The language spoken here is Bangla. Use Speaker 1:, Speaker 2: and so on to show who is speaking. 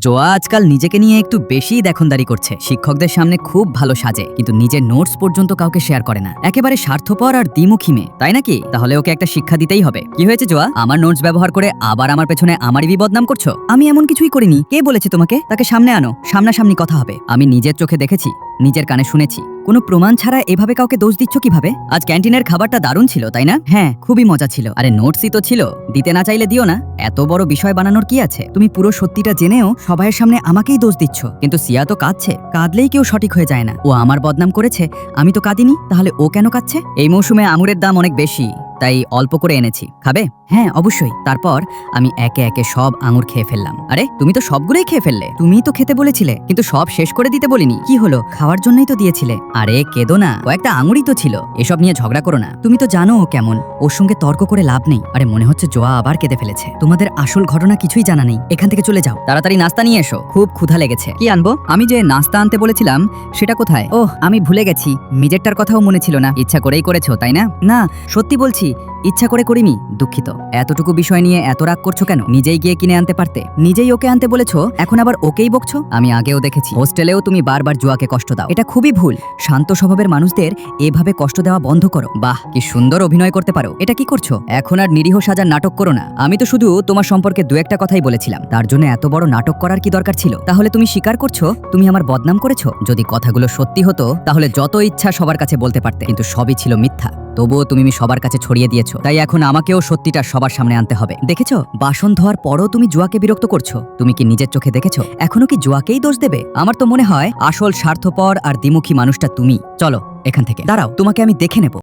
Speaker 1: জোয়া আজকাল নিজেকে নিয়ে একটু বেশি দেখনদারি করছে। শিক্ষকদের সামনে খুব ভালো সাজে, কিন্তু নিজের নোটস পর্যন্ত কাউকে শেয়ার করে না। একেবারে স্বার্থপর আর দ্বিমুখী মেয়ে, তাই নাকি? তাহলে ওকে একটা শিক্ষা দিতেই হবে। কি হয়েছে জোয়া? আমার নোটস ব্যবহার করে আবার আমার পেছনে আমারই বদনাম করছো? আমি এমন কিছুই করিনি। কে বলেছে তোমাকে? তাকে সামনে আনো, সামনাসামনি কথা হবে। আমি নিজের চোখে দেখেছি, নিজের কানে শুনেছি। কোনো প্রমাণ ছাড়া এভাবে কাউকে দোষ দিচ্ছ কিভাবে? আজ ক্যান্টিনের খাবারটা দারুণ ছিল, তাই না? হ্যাঁ, খুবই মজা ছিল। আরে নোটসই তো ছিল, দিতে না চাইলে দিও না। এত বড় বিষয় বানানোর কি আছে? তুমি পুরো সত্যিটা জেনেও সবাইয়ের সামনে আমাকেই দোষ দিচ্ছ। কিন্তু সিয়া তো কাঁদছে, কাঁদলেই কেউ সঠিক হয়ে যায় না। ও আমার বদনাম করেছে, আমি তো কাঁদিনি, তাহলে ও কেন কাঁদছে? এই মৌসুমে আঙুরের দাম অনেক বেশি, তাই অল্প করে এনেছি। খাবে? হ্যাঁ অবশ্যই। তারপর আমি একে একে সব আঙুর খেয়ে ফেললাম। আরে তুমি তো সবগুলোই খেয়ে ফেললে। তুমিই তো খেতে বলেছিলে, কিন্তু সব শেষ করে দিতে বলিনি। কি হলো? খাওয়ার জন্যই তো দিয়েছিলে। আরে কেঁদো না, কয়েকটা আঙুরই তো ছিল। এসব নিয়ে ঝগড়া করো না। তুমি তো জানো ও কেমন, ওর সঙ্গে তর্ক করে লাভ নেই। আরে মনে হচ্ছে জোয়া আবার কেঁদে ফেলেছে। তোমাদের আসল ঘটনা কিছুই জানা নেই। এখান থেকে চলে যাও। তাড়াতাড়ি নাস্তা নিয়ে এসো, খুব ক্ষুধা লেগেছে। কি আনবো? আমি যে নাস্তা আনতে বলেছিলাম সেটা কোথায়? ওহ, আমি ভুলে গেছি। নিজেরটার কথাও মনে ছিল না। ইচ্ছা করেই করেছো, তাই না? না, সত্যি বলছি, ইচ্ছা করে করিনি। দুঃখিত। এতটুকু বিষয় নিয়ে এত রাগ করছো কেন? নিজেই গিয়ে কিনে আনতে পারতে। নিজেই ওকে আনতে বলেছো, এখন আবার ওকেই বকছো? আমি আগেও দেখেছি, হোস্টেলেও তুমি বারবার জুয়াকে কষ্ট দাও। এটা খুবই ভুল। শান্ত স্বভাবের মানুষদের এভাবে কষ্ট দেওয়া বন্ধ করো। বাহ, কি সুন্দর অভিনয় করতে পারো। এটা কি করছো? এখন আর নিরীহ সাজার নাটক করো না। আমি তো শুধু তোমার সম্পর্কে দু একটা কথাই বলেছিলাম, তার জন্য এত বড় নাটক করার কি দরকার ছিল? তাহলে তুমি স্বীকার করছো তুমি আমার বদনাম করেছো? যদি কথাগুলো সত্যি হতো তাহলে যত ইচ্ছা সবার কাছে বলতে পারতে, কিন্তু সবই ছিল মিথ্যা। তবুও তুমি সবার কাছে ছড়িয়ে দিয়েছো। তাই এখন আমাকেও সত্যিটা সবার সামনে আনতে হবে। দেখেছো, বাসন ধোয়ার পরও তুমি জুয়াকে বিরক্ত করছো। তুমি কি নিজের চোখে দেখেছো? এখনো কি জুয়াকেই দোষ দেবে? আমার তো মনে হয় আসল স্বার্থপর আর দ্বিমুখী মানুষটা তুমি। চলো এখান থেকে। দাঁড়াও, তোমাকে আমি দেখে নেব।